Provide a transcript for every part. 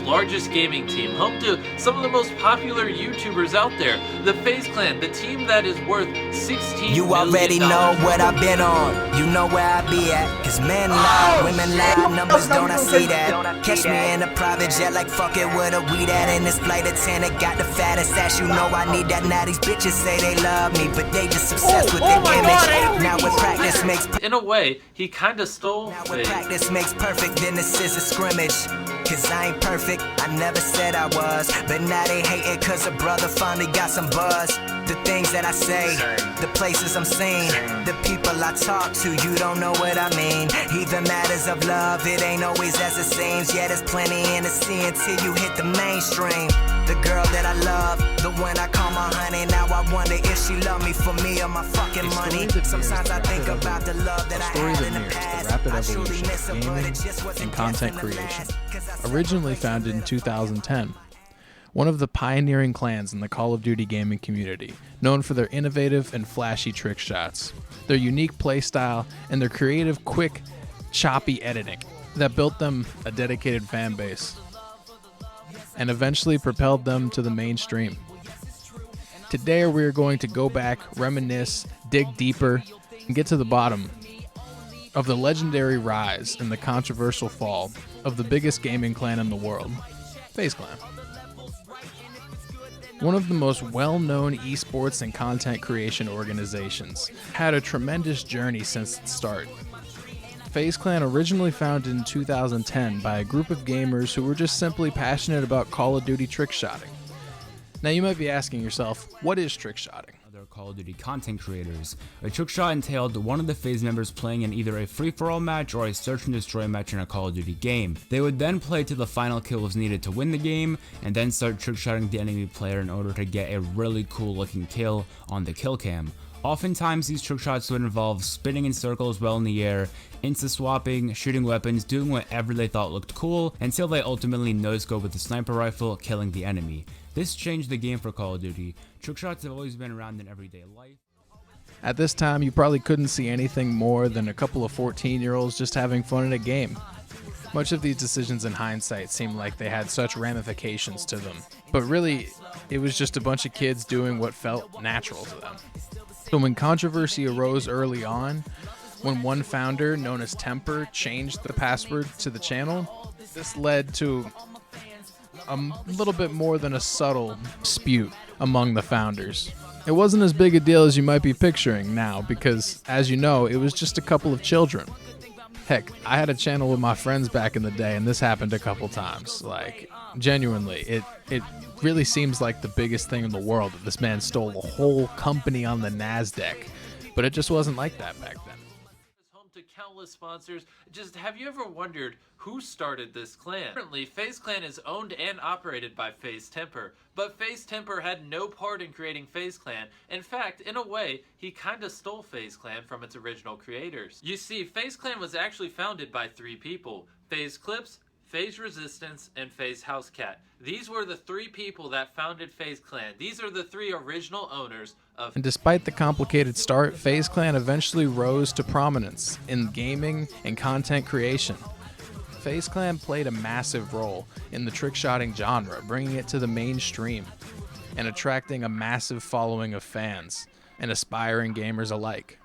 largest gaming team, home to some of the most popular YouTubers out there, the FaZe Clan, the team that is worth $16 You already know what I've been on, you know where I be at. Cause men lie, women lie, numbers don't I see that. Catch me in a private jet like fuck it with a weed at. In this flight attendant got the fattest ass, you know I need that. Now these bitches say they love me, but they just obsessed with their image. Now with practice makes in a way, he kinda stole Now FaZe. with practice makes perfect, then this is a scrimmage. Cause I ain't perfect, I never said I was. But now they hating cause a brother finally got some buzz. The things that I say, the places I'm seeing, the people I talk to, you don't know what I mean. Even matters of love, it ain't always as it seems. Yeah, there's plenty in the sea until you hit the mainstream. The girl that I love, the one I call my honey. Now I wonder if she love me for me or my fucking money. Sometimes I think about the love that I had in the past. The rapid I truly evolution miss her, of but gaming it just wasn't and content destined to creation. last. 'Cause I Originally founded in 2010, one of the pioneering clans in the Call of Duty gaming community, known for their innovative and flashy trick shots, their unique playstyle, and their creative, quick, choppy editing that built them a dedicated fan base and eventually propelled them to the mainstream. Today we are going to go back, reminisce, dig deeper, and get to the bottom of the legendary rise and the controversial fall of the biggest gaming clan in the world, FaZe Clan. One of the most well-known esports and content creation organizations, had a tremendous journey since its start. FaZe Clan originally founded in 2010 by a group of gamers who were just simply passionate about Call of Duty trickshotting. Now you might be asking yourself, what is trickshotting? Other Call of Duty content creators. A trickshot entailed one of the FaZe members playing in either a free-for-all match or a search and destroy match in a Call of Duty game. They would then play till the final kill was needed to win the game, and then start trickshotting the enemy player in order to get a really cool looking kill on the kill cam. Oftentimes these trickshots would involve spinning in circles well in the air, insta-swapping, shooting weapons, doing whatever they thought looked cool, until they ultimately no-scope with a sniper rifle, killing the enemy. This changed the game for Call of Duty. Trickshots have always been around in everyday life. At this time, you probably couldn't see anything more than a couple of 14-year-olds just having fun in a game. Much of these decisions in hindsight seem like they had such ramifications to them, but really, it was just a bunch of kids doing what felt natural to them. So when controversy arose early on, when one founder, known as Temper, changed the password to the channel, this led to a little bit more than a subtle dispute among the founders. It wasn't as big a deal as you might be picturing now because, as you know, it was just a couple of children. Heck, I had a channel with my friends back in the day and this happened a couple times. Like, genuinely, it really seems like the biggest thing in the world that this man stole a whole company on the NASDAQ. But it just wasn't like that back then. Home to countless sponsors. Just have you ever wondered who started this clan? Currently, FaZe Clan is owned and operated by FaZe Temper, but FaZe Temper had no part in creating FaZe Clan. In fact, in a way, he kinda stole FaZe Clan from its original creators. You see, FaZe Clan was actually founded by 3 people: FaZe Clips, FaZe Resistance, and FaZe Housecat. These were the 3 people that founded FaZe Clan. These are the 3 original owners of. And despite the complicated start, FaZe Clan eventually rose to prominence in gaming and content creation. FaZe Clan played a massive role in the trickshotting genre, bringing it to the mainstream and attracting a massive following of fans and aspiring gamers alike.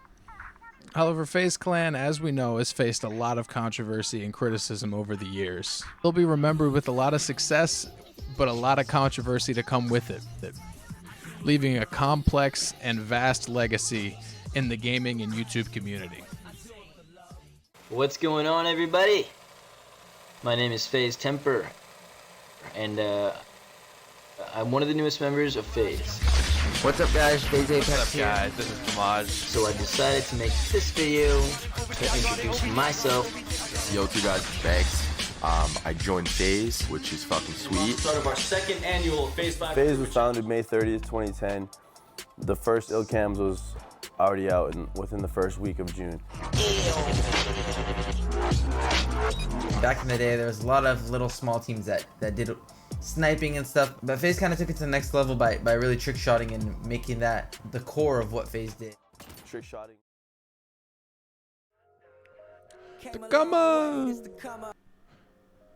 However, FaZe Clan, as we know, has faced a lot of controversy and criticism over the years. They'll be remembered with a lot of success, but a lot of controversy to come with it, leaving a complex and vast legacy in the gaming and YouTube community. What's going on, everybody? My name is FaZe Temper, and I'm one of the newest members of FaZe. What's up, guys? FaZe Apex What's up, here. guys? This is Kamaj. So I decided to make this video to introduce myself. Yo, two guys, Banks. I joined FaZe, which is fucking sweet. Start of our second annual FaZe 5. FaZe was founded May 30th, 2010. The first Illcams was already out within the first week of June. Back in the day, there was a lot of little small teams that did sniping and stuff, but FaZe kind of took it to the next level by really trick shotting and making that the core of what FaZe did. Trick shotting.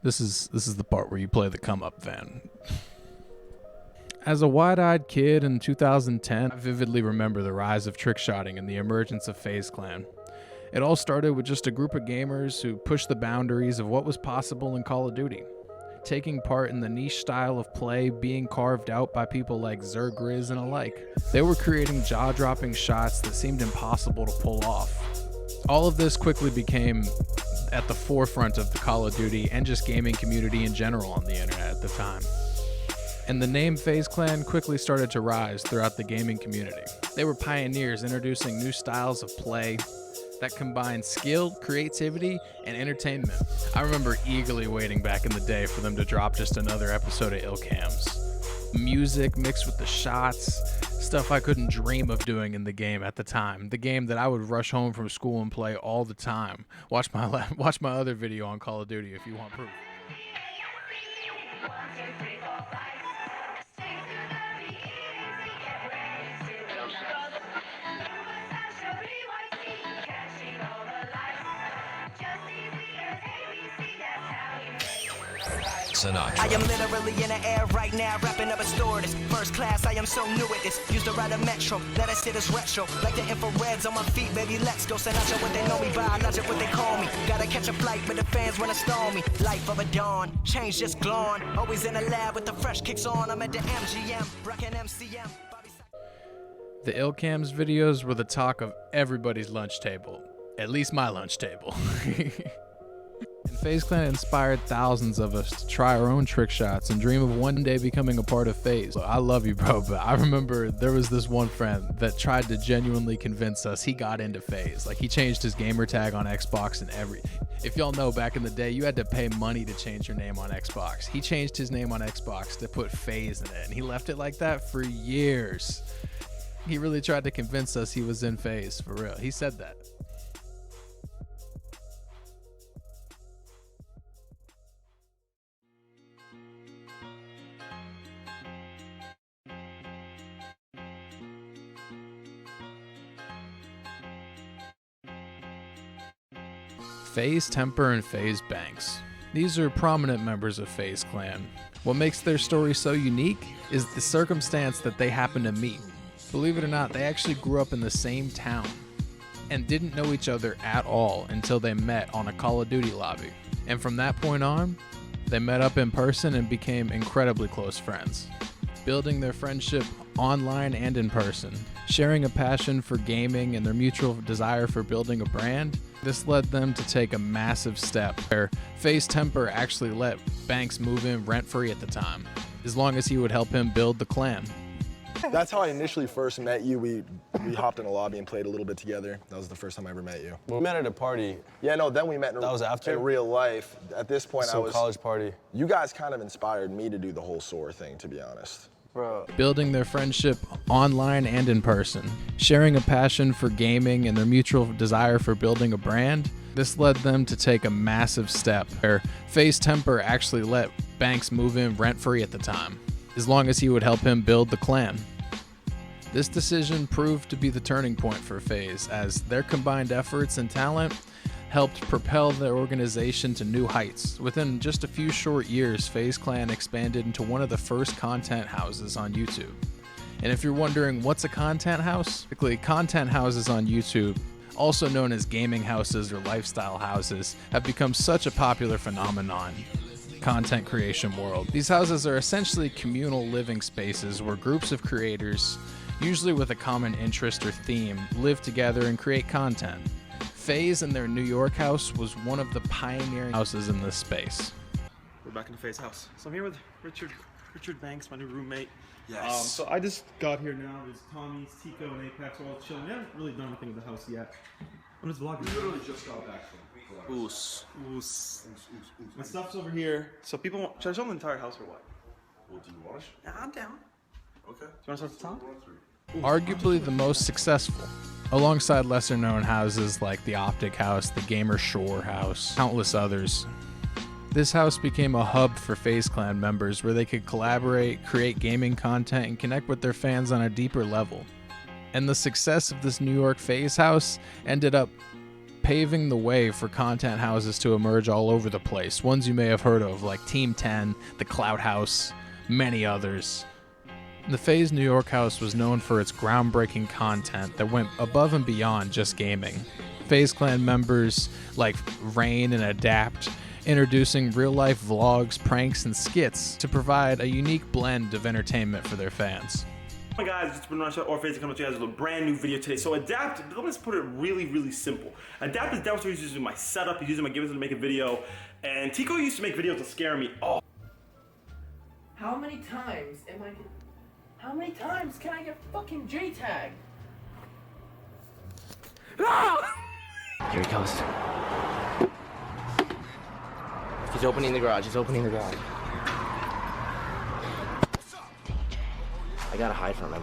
This is the part where you play the come up fan. As a wide-eyed kid in 2010, I vividly remember the rise of trickshotting and the emergence of FaZe Clan. It all started with just a group of gamers who pushed the boundaries of what was possible in Call of Duty, taking part in the niche style of play being carved out by people like Zergriz and alike. They were creating jaw-dropping shots that seemed impossible to pull off. All of this quickly became at the forefront of the Call of Duty and just gaming community in general on the internet at the time. And the name FaZe Clan quickly started to rise throughout the gaming community. They were pioneers introducing new styles of play that combined skill, creativity, and entertainment. I remember eagerly waiting back in the day for them to drop just another episode of Illcams. Music mixed with the shots, stuff I couldn't dream of doing in the game at the time. The game that I would rush home from school and play all the time. Watch my other video on Call of Duty if you want proof. I am literally in the air right now, wrapping up a store. This first class, I am so new at this. Used to ride a metro, let us hit this retro. Like the infrareds on my feet, baby, let's go. Send out what they know me by, not just what they call me. Gotta catch a flight, but the fans wanna stall me. Life of a dawn, change just glowing. Always in the lab with the fresh kicks on. I'm at the MGM, rockin' MCM. The Illcams videos were the talk of everybody's lunch table. At least my lunch table. And FaZe Clan inspired thousands of us to try our own trick shots and dream of one day becoming a part of FaZe. So I love you, bro, but I remember there was this one friend that tried to genuinely convince us he got into FaZe. Like, he changed his gamer tag on Xbox and everything. If y'all know, back in the day, you had to pay money to change your name on Xbox. He changed his name on Xbox to put FaZe in it, and he left it like that for years. He really tried to convince us he was in FaZe, for real. He said that. FaZe Temper and FaZe Banks. These are prominent members of FaZe Clan. What makes their story so unique is the circumstance that they happen to meet. Believe it or not, they actually grew up in the same town and didn't know each other at all until they met on a Call of Duty lobby. And from that point on, they met up in person and became incredibly close friends, building their friendship online and in person, sharing a passion for gaming and their mutual desire for building a brand. This led them to take a massive step where FaZe Temper actually let Banks move in rent-free at the time, as long as he would help him build the clan. That's how I initially first met you. We hopped in a lobby and played a little bit together. That was the first time I ever met you. We met at a party. Yeah, no, then we met That was after? in real life. At this point, So college party. You guys kind of inspired me to do the whole SOAR thing, to be honest. Bro. Building their friendship online and in person, sharing a passion for gaming and their mutual desire for building a brand. This led them to take a massive step where FaZe Temper actually let Banks move in rent-free at the time, as long as he would help him build the clan. This decision proved to be the turning point for FaZe, as their combined efforts and talent helped propel their organization to new heights. Within just a few short years, FaZe Clan expanded into one of the first content houses on YouTube. And if you're wondering what's a content house, typically content houses on YouTube, also known as gaming houses or lifestyle houses, have become such a popular phenomenon in the content creation world. These houses are essentially communal living spaces where groups of creators, usually with a common interest or theme, live together and create content. FaZe and their New York house was one of the pioneering houses in this space. We're back in the FaZe house. So I'm here with Richard Banks, my new roommate. Yes. So I just got here now. There's Tommy's, Tico, and Apex all chilling. They haven't really done anything with the house yet. I'm just vlogging. We literally just got back from Oos. My stuff's over here. So people want, should I show them the entire house or what? Well, do you want to? Nah, I'm down. Okay. Do you want to start at the top? Arguably the most successful, alongside lesser known houses like the Optic House, the Gamer Shore House, countless others. This house became a hub for FaZe Clan members where they could collaborate, create gaming content, and connect with their fans on a deeper level. And the success of this New York FaZe house ended up paving the way for content houses to emerge all over the place, ones you may have heard of like Team 10, the Clout House, many others. The FaZe New York house was known for its groundbreaking content that went above and beyond just gaming. FaZe Clan members like Rain and Adapt, introducing real-life vlogs, pranks, and skits to provide a unique blend of entertainment for their fans. Hi guys, it's been Russia or FaZe coming to you guys with a brand new video today. So Adapt, let's put it really simple. Adapt is demonstrating using my setup, he's using my gimmicks to make a video, and Tico used to make videos to scare me. Oh. How many times can I get fucking J-tagged? Here he comes. He's opening the garage. I gotta hide from him.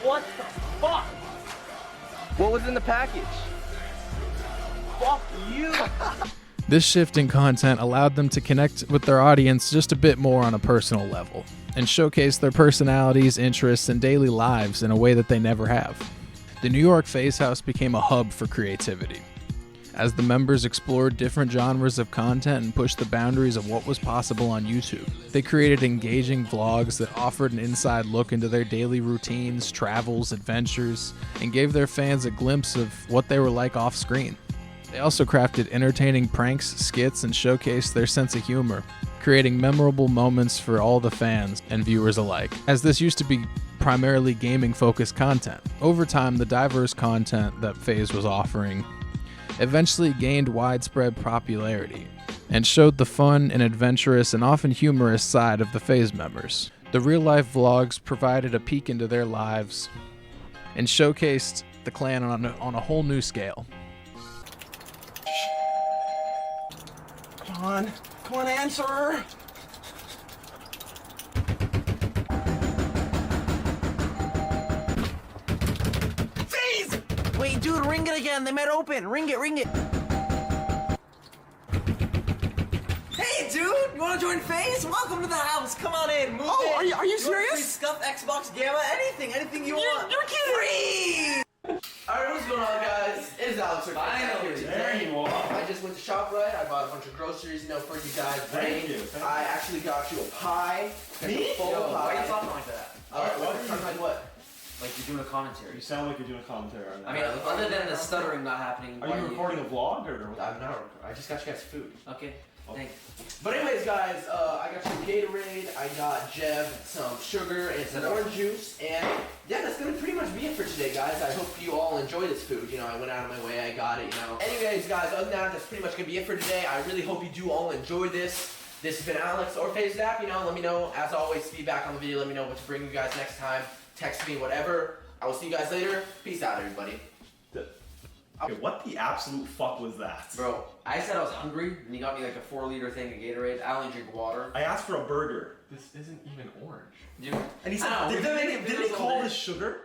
What the fuck? What was in the package? Fuck you! This shift in content allowed them to connect with their audience just a bit more on a personal level, and showcase their personalities, interests, and daily lives in a way that they never have. The New York FaZe House became a hub for creativity. As the members explored different genres of content and pushed the boundaries of what was possible on YouTube, they created engaging vlogs that offered an inside look into their daily routines, travels, adventures, and gave their fans a glimpse of what they were like off screen. They also crafted entertaining pranks, skits, and showcased their sense of humor, creating memorable moments for all the fans and viewers alike. As this used to be primarily gaming-focused content, over time the diverse content that FaZe was offering eventually gained widespread popularity and showed the fun and adventurous and often humorous side of the FaZe members. The real-life vlogs provided a peek into their lives and showcased the clan on a whole new scale. Come on, answer! FaZe! Wait, dude, ring it again. They might open. Ring it. Hey, dude, you want to join FaZe? Welcome to the house. Come on in. Move in. Are you serious? Free stuff, Xbox, Gamma, anything you want. You're kidding. Free! Alright, what's going on, guys? It is Alex. Finally, there you are. I just went to ShopRite. I bought a bunch of groceries, for you guys. Thank you. I actually got you a pie. Me? Full pie. Why are you talking like that? Like what? Like you're doing a commentary. You sound like you're doing a commentary right now. I mean, other than the stuttering not happening. Are you recording a vlog or? I'm not. I just got you guys food. Okay. Thanks. But anyways, guys, I got some Gatorade, I got Jev some sugar and some orange juice, and yeah, that's gonna pretty much be it for today, guys. I hope you all enjoy this food. I went out of my way, I got it, Anyways, guys, other than that, that's pretty much gonna be it for today. I really hope you do all enjoy this. This has been Alex or FaZe Zap, let me know, as always, feedback on the video, let me know what to bring you guys next time. Text me, whatever. I will see you guys later. Peace out, everybody. Okay, what the absolute fuck was that? Bro, I said I was hungry, and he got me like a 4-liter thing of Gatorade. I only drink water. I asked for a burger. This isn't even orange. Dude. And he said, did he call this sugar?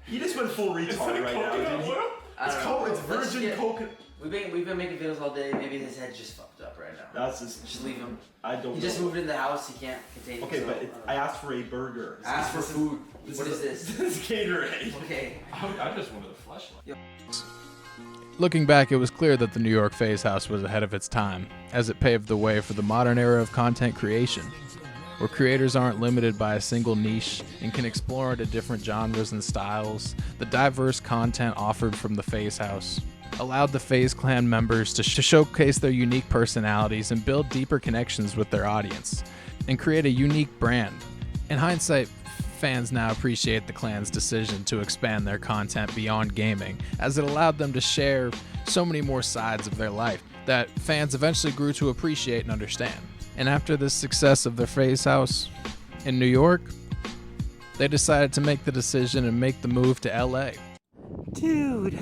He just went full retard right now, dude. It's virgin coconut. We've been making videos all day. Maybe his head's just fucked up right now. That's just leave him. I don't know. He just moved into the house. He can't contain himself. Okay, but I asked for a burger. Ask for food. What is this? This is Gatorade. Okay. I just wanted a flashlight. Looking back, it was clear that the New York FaZe House was ahead of its time, as it paved the way for the modern era of content creation, where creators aren't limited by a single niche and can explore into different genres and styles. The diverse content offered from the FaZe House allowed the FaZe Clan members to showcase their unique personalities and build deeper connections with their audience, and create a unique brand. In hindsight, fans now appreciate the clan's decision to expand their content beyond gaming, as it allowed them to share so many more sides of their life that fans eventually grew to appreciate and understand. And after the success of their FaZe House in New York, they decided to make the decision and make the move to LA. Dude,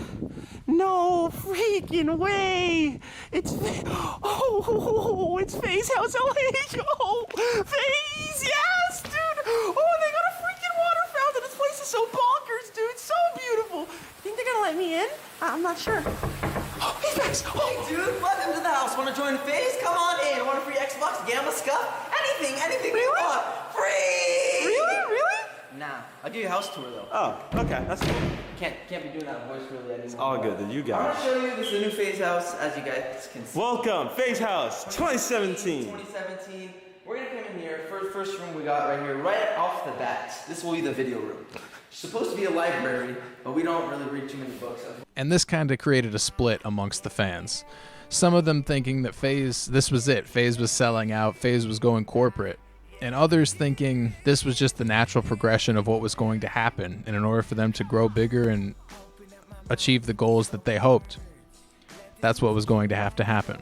no freaking way! It's FaZe House LA! Oh, FaZe, yes, dude! Oh, they got a freaking so bonkers, dude. So beautiful. Think they're gonna let me in? I'm not sure. Hey, Max. Oh. Hey, dude. Welcome to the house. Want to join FaZe? Come on in. Want a free Xbox, Gamma, Scuff? Anything you want. Free. Really? Nah. I'll give you a house tour though. Oh, okay, that's cool. Can't be doing that voice really anymore. It's all good, then you I'm got gonna show you this is the new FaZe house, as you guys can see. Welcome, FaZe House 2017. 2017. We're gonna come in here. First room we got right here, right off the bat. This will be the video room. It's supposed to be a library, but we don't really read too many books. And this kind of created a split amongst the fans. Some of them thinking that FaZe, this was it. FaZe was selling out. FaZe was going corporate. And others thinking this was just the natural progression of what was going to happen, and in order for them to grow bigger and achieve the goals that they hoped, that's what was going to happen.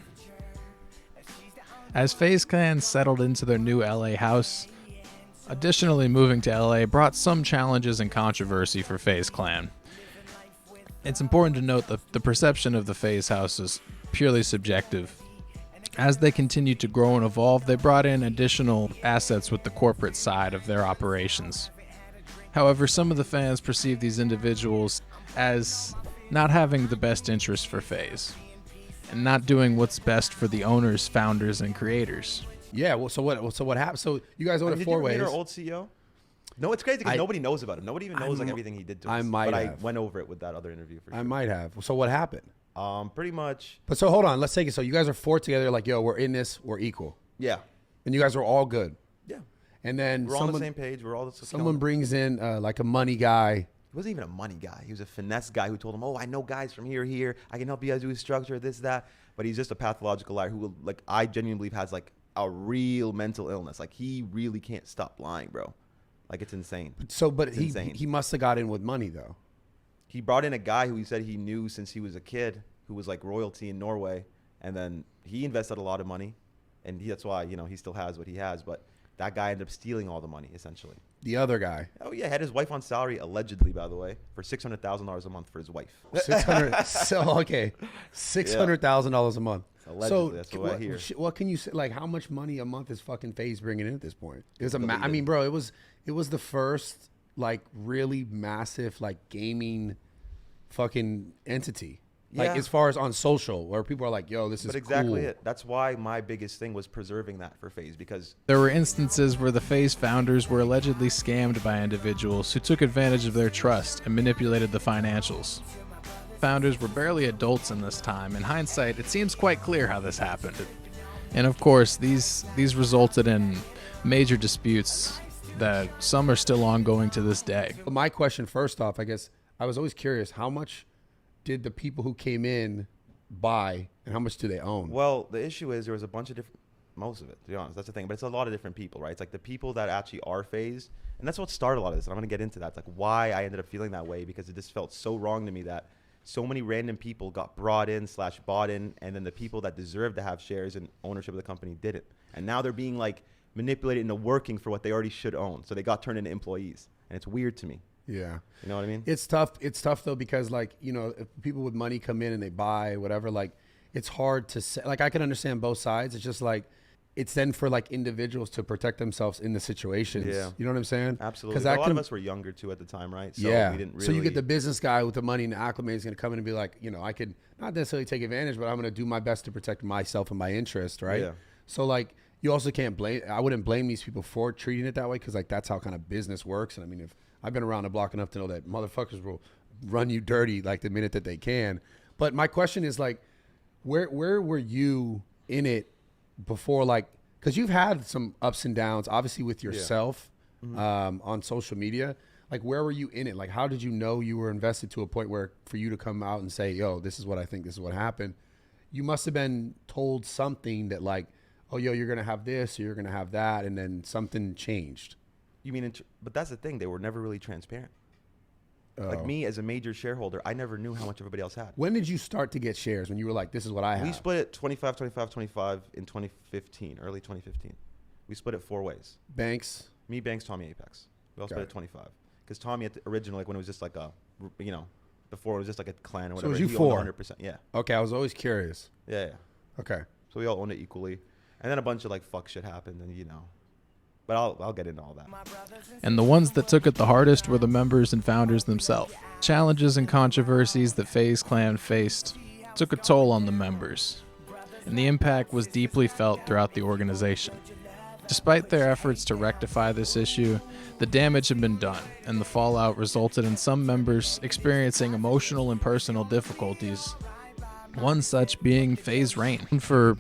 As FaZe Clan settled into their new LA house, additionally moving to LA brought some challenges and controversy for FaZe Clan. It's important to note that the perception of the FaZe house is purely subjective. As they continued to grow and evolve, they brought in additional assets with the corporate side of their operations. However, some of the fans perceived these individuals as not having the best interest for FaZe, and not doing what's best for the owners, founders, and creators. Yeah, well, so what happened? So you guys went four ways. Did you meet our old CEO? No, it's crazy because nobody knows about him. Nobody even knows like everything he did to us. I might have. I went over it with that other interview for sure. I might have. So what happened? Pretty much. But so hold on, let's take it. So you guys are four together, like, yo, we're in this, we're equal. Yeah. And you guys are all good. Yeah. And then we're all on the same page. We're all someone brings in like a money guy. He wasn't even a money guy. He was a finesse guy who told him, "Oh, I know guys from here. I can help you guys do structure, this, that." But he's just a pathological liar who will, like, I genuinely believe has like a real mental illness. Like, he really can't stop lying, bro. Like, it's insane. So, but he must have got in with money though. He brought in a guy who he said he knew since he was a kid, who was like royalty in Norway, and then he invested a lot of money, and that's why, you know, he still has what he has. But that guy ended up stealing all the money essentially. The other guy. Oh yeah, had his wife on salary allegedly, by the way, for $600,000 a month for his wife. 600. So okay, $600,000 a month. Allegedly, so that's what I hear. What can you say? Like, how much money a month is fucking FaZe bringing in at this point? It was I mean, bro, it was the first like really massive like gaming fucking entity. Like, as far as on social, where people are like, yo, this is But exactly cool. it. That's why my biggest thing was preserving that for FaZe, because There were instances where the FaZe founders were allegedly scammed by individuals who took advantage of their trust and manipulated the financials. Founders were barely adults in this time. In hindsight, it seems quite clear how this happened. And of course, these resulted in major disputes that some are still ongoing to this day. My question, first off, I guess I was always curious, how much did the people who came in buy, and how much do they own? Well, the issue is there was a bunch of different, most of it, to be honest, that's the thing, but it's a lot of different people, right? It's like the people that actually are FaZe, and that's what started a lot of this, and I'm going to get into that. It's like why I ended up feeling that way, because it just felt so wrong to me that so many random people got brought in / bought in, and then the people that deserved to have shares and ownership of the company didn't. And now they're being like manipulated into working for what they already should own. So they got turned into employees, and it's weird to me. Yeah. You know what I mean? It's tough. It's tough though, because like, you know, if people with money come in and they buy whatever, like, it's hard to say. Like, I can understand both sides. It's just like, it's then for like individuals to protect themselves in the situations. Yeah. You know what I'm saying? Absolutely. A lot of us were younger too at the time, right? So yeah. we didn't really... So you get the business guy with the money and the acclimate is going to come in and be like, you know, I could not necessarily take advantage, but I'm going to do my best to protect myself and my interest, right? Yeah. So like, you also can't blame, I wouldn't blame these people for treating it that way, because like that's how kind of business works. And I mean, if I've been around the block enough to know that motherfuckers will run you dirty like the minute that they can. But my question is like, where were you in it before, like, because you've had some ups and downs, obviously with yourself on social media. Like, where were you in it? Like, how did you know you were invested to a point where for you to come out and say, yo, this is what I think, this is what happened? You must have been told something that like, oh, yo, you're going to have this, or you're going to have that, and then something changed. You mean, but that's the thing. They were never really transparent. Like me as a major shareholder, I never knew how much everybody else had. When did you start to get shares? When you were like, this is what I have? We split it 25, 25, 25 in 2015, early 2015. We split it 4 ways. Banks? Me, Banks, Tommy, Apex. We all split it 25. Because Tommy, at the original, like when it was just like a, you know, before it was just like a clan or whatever. So it was you he owned 4? 100%. Yeah. Okay, I was always curious. Yeah. Okay. So we all owned it equally. And then a bunch of like fuck shit happened, and you know. But I'll get into all that. And the ones that took it the hardest were the members and founders themselves. Challenges and controversies that FaZe Clan faced took a toll on the members, and the impact was deeply felt throughout the organization. Despite their efforts to rectify this issue, the damage had been done, and the fallout resulted in some members experiencing emotional and personal difficulties, one such being FaZe Rain, for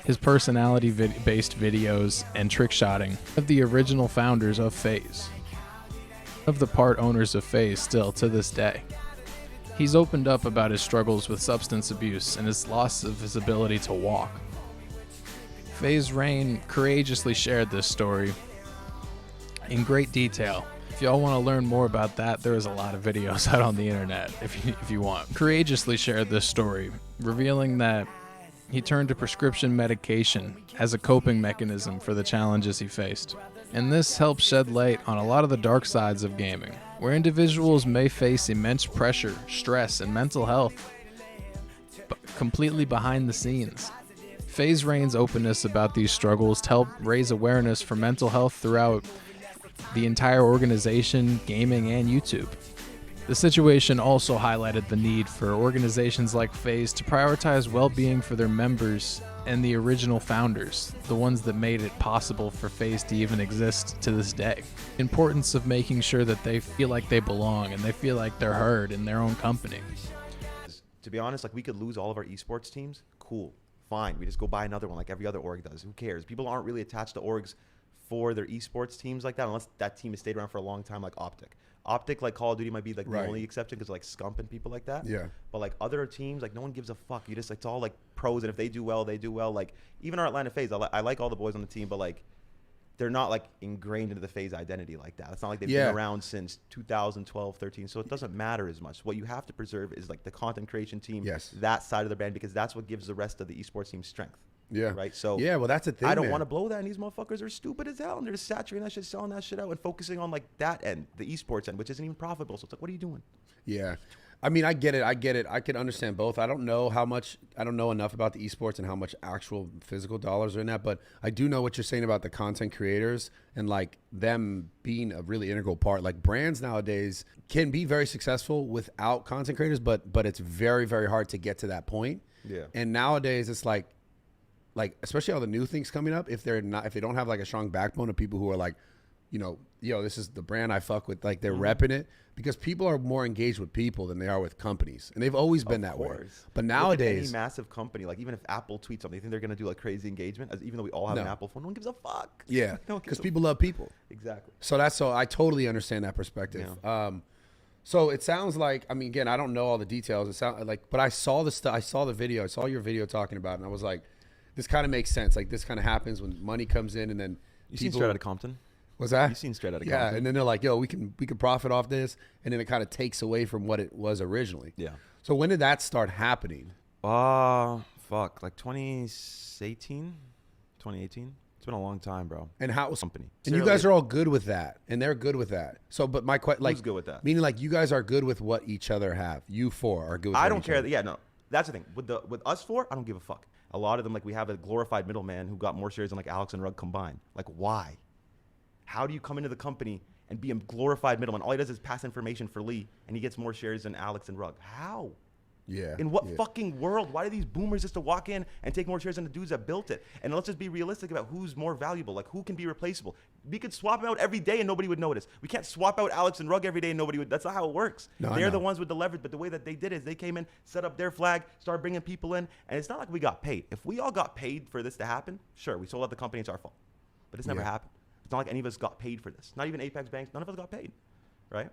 his personality-based videos and trick-shotting of the original founders of FaZe, of the part owners of FaZe still to this day. He's opened up about his struggles with substance abuse and his loss of his ability to walk. FaZe Rain courageously shared this story in great detail. If y'all want to learn more about that, there is a lot of videos out on the internet if you want. Courageously shared this story, revealing that he turned to prescription medication as a coping mechanism for the challenges he faced. And this helps shed light on a lot of the dark sides of gaming, where individuals may face immense pressure, stress, and mental health completely behind the scenes. FaZe Rain's openness about these struggles to help raise awareness for mental health throughout the entire organization, gaming, and YouTube. The situation also highlighted the need for organizations like FaZe to prioritize well-being for their members and the original founders, the ones that made it possible for FaZe to even exist to this day. The importance of making sure that they feel like they belong and they feel like they're heard in their own company. To be honest, like we could lose all of our esports teams. Cool, fine. We just go buy another one like every other org does. Who cares? People aren't really attached to orgs for their esports teams like that unless that team has stayed around for a long time, like Optic. Optic, like Call of Duty, might be like the only exception because like Scump and people like that. Yeah. But like other teams, like no one gives a fuck. You just like it's all like pros, and if they do well, they do well. Like even our Atlanta FaZe, I like all the boys on the team, but like they're not like ingrained into the FaZe identity like that. It's not like they've been around since 2012, 13. So it doesn't matter as much. What you have to preserve is like the content creation team, that side of the brand, because that's what gives the rest of the esports team strength. Yeah. Right. So yeah, well, that's the thing. I don't want to blow that, and these motherfuckers are stupid as hell, and they're just saturating that shit, selling that shit out, and focusing on like that end, the esports end, which isn't even profitable. So it's like, what are you doing? Yeah. I mean, I get it. I can understand both. I don't know enough about the esports and how much actual physical dollars are in that, but I do know what you're saying about the content creators and like them being a really integral part. Like brands nowadays can be very successful without content creators, but it's very, very hard to get to that point. Yeah. And nowadays it's like especially all the new things coming up, if they don't have like a strong backbone of people who are like, you know, yo, this is the brand I fuck with, like they're repping it, because people are more engaged with people than they are with companies, and they've always been that way. But nowadays, any massive company, like even if Apple tweets something, you think they're gonna do like crazy engagement? Even though we all have an Apple phone, no one gives a fuck. Yeah, because people love people. Exactly. So I totally understand that perspective. Yeah. So it sounds like, I mean, again, I don't know all the details. It sounds like, but I saw the stuff. I saw the video. I saw your video talking about it, and I was like, this kind of makes sense. Like this kind of happens when money comes in, and then you seen Straight Outta Compton. Was that? You seen Straight Outta Compton? Yeah, and then they're like, yo, we can profit off this, and then it kind of takes away from what it was originally. Yeah. So when did that start happening? Fuck, like 2018. It's been a long time, bro. And how was company? And you guys are all good with that, and they're good with that. So, but my question, like, who's good with that? Meaning, like, you guys are good with what each other have. You four are good with. I don't care. Yeah, no, that's the thing. With us four, I don't give a fuck. A lot of them, like, we have a glorified middleman who got more shares than like Alex and Rug combined. Like, why? How do you come into the company and be a glorified middleman? All he does is pass information for Lee, and he gets more shares than Alex and Rug. How? Yeah. In what fucking world? Why do these boomers just to walk in and take more shares than the dudes that built it? And let's just be realistic about who's more valuable. Like, who can be replaceable? We could swap them out every day and nobody would notice. We can't swap out Alex and Rug every day and nobody would. That's not how it works. No, they're the ones with the leverage. But the way that they did is they came in, set up their flag, started bringing people in, and it's not like we got paid. If we all got paid for this to happen, sure, we sold out the company. It's our fault. But it's never happened. It's not like any of us got paid for this. Not even Apex Banks. None of us got paid, right?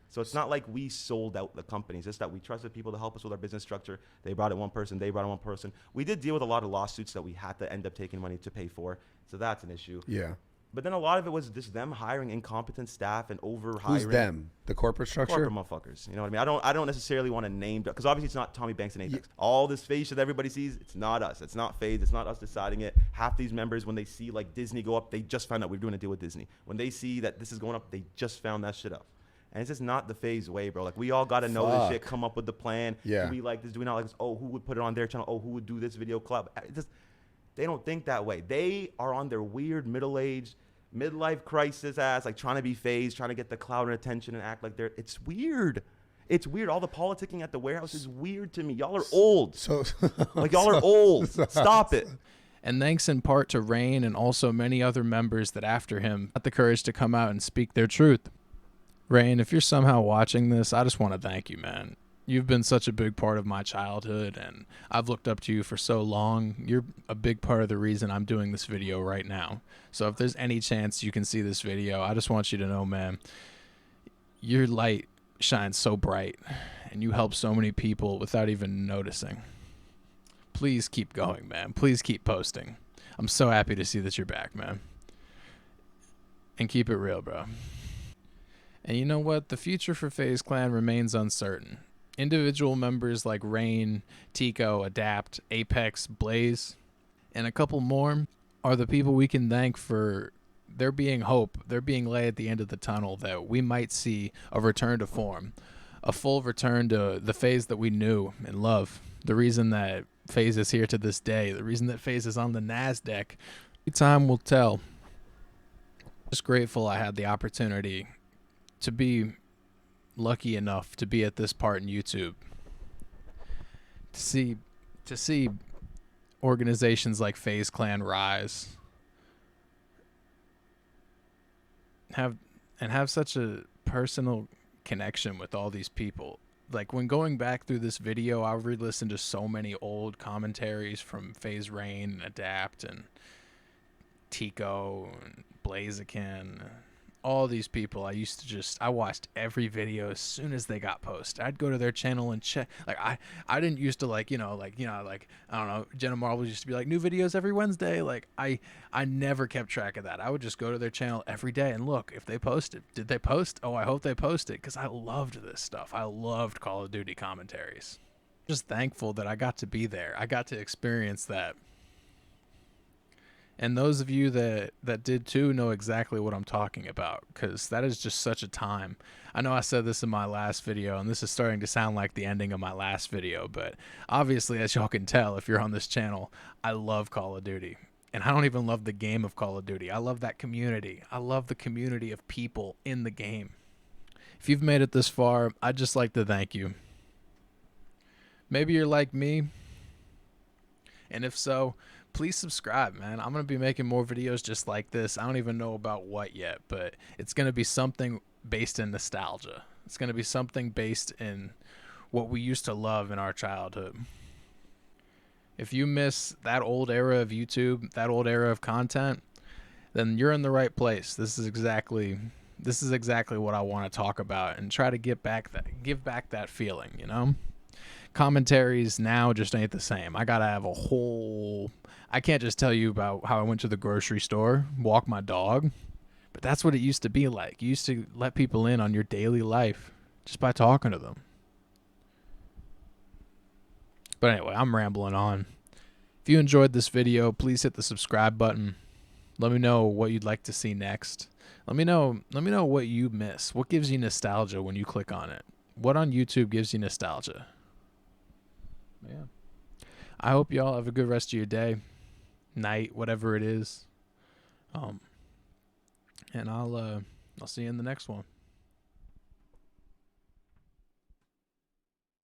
So it's not like we sold out the company. It's just that we trusted people to help us with our business structure. They brought in one person. They brought in one person. We did deal with a lot of lawsuits that we had to end up taking money to pay for. So that's an issue. Yeah. But then a lot of it was just them hiring incompetent staff and over hiring. Who's them? The corporate structure? Corporate motherfuckers. You know what I mean? I don't necessarily want to name, because obviously it's not Tommy Banks and Apex. All this FaZe shit everybody sees, it's not us. It's not FaZe. It's not us deciding it. Half these members, when they see like Disney go up, they just found out we're doing a deal with Disney. When they see that this is going up, they just found that shit up. And it's just not the FaZe way, bro. Like, we all got to know this shit, come up with the plan. Yeah. Do we like this? Do we not like this? Oh, who would put it on their channel? Oh, who would do this video club? They don't think that way. They are on their weird middle-aged midlife crisis ass, like trying to be FaZe, trying to get the clout and attention and act like they're. It's weird. It's weird. All the politicking at the warehouse is weird to me. Y'all are old. Like y'all are old. Stop it. And thanks in part to Rain and also many other members that after him had the courage to come out and speak their truth. Rain, if you're somehow watching this, I just want to thank you, man. You've been such a big part of my childhood, and I've looked up to you for so long. You're a big part of the reason I'm doing this video right now. So if there's any chance you can see this video, I just want you to know, man, your light shines so bright, and you help so many people without even noticing. Please keep going, man. Please keep posting. I'm so happy to see that you're back, man. And keep it real, bro. And you know what? The future for FaZe Clan remains uncertain. Individual members like Rain, Tico, Adapt, Apex, Blaze, and a couple more are the people we can thank for there being hope, there being light at the end of the tunnel that we might see a return to form, a full return to the FaZe that we knew and love. The reason that FaZe is here to this day, the reason that FaZe is on the NASDAQ, time will tell. Just grateful I had the opportunity to be lucky enough to be at this part in YouTube, to see organizations like FaZe Clan rise, have such a personal connection with all these people. Like when going back through this video, I re-listened to so many old commentaries from FaZe Rain and Adapt and Tico and Blaziken. All these people, I watched every video as soon as they got posted. I'd go to their channel and check. Like I didn't used to like I don't know, Jenna Marbles used to be like new videos every Wednesday. Like I never kept track of that. I would just go to their channel every day and look if they posted. Did they post? Oh, I hope they posted, because I loved this stuff. I loved Call of Duty commentaries. Just thankful that I got to be there. I got to experience that. And those of you that did too know exactly what I'm talking about, because that is just such a time. I know I said this in my last video, and this is starting to sound like the ending of my last video, but obviously, as y'all can tell if you're on this channel, I love Call of Duty. And I don't even love the game of Call of Duty. I love that community. I love the community of people in the game. If you've made it this far, I'd just like to thank you. Maybe you're like me, and if so, please subscribe, man. I'm going to be making more videos just like this. I don't even know about what yet, but it's going to be something based in nostalgia. It's going to be something based in what we used to love in our childhood. If you miss that old era of YouTube, that old era of content, then you're in the right place. This is exactly what I want to talk about and try to give back that feeling, you know? Commentaries now just ain't the same. I gotta have I can't just tell you about how I went to the grocery store, walk my dog, but that's what it used to be like. You used to let people in on your daily life just by talking to them. But anyway, I'm rambling on. If you enjoyed this video, please hit the subscribe button. Let me know what you'd like to see next. Let me know what you miss. What gives you nostalgia when you click on it? What on YouTube gives you nostalgia? Yeah. I hope y'all have a good rest of your day, night, whatever it is. And I'll see you in the next one.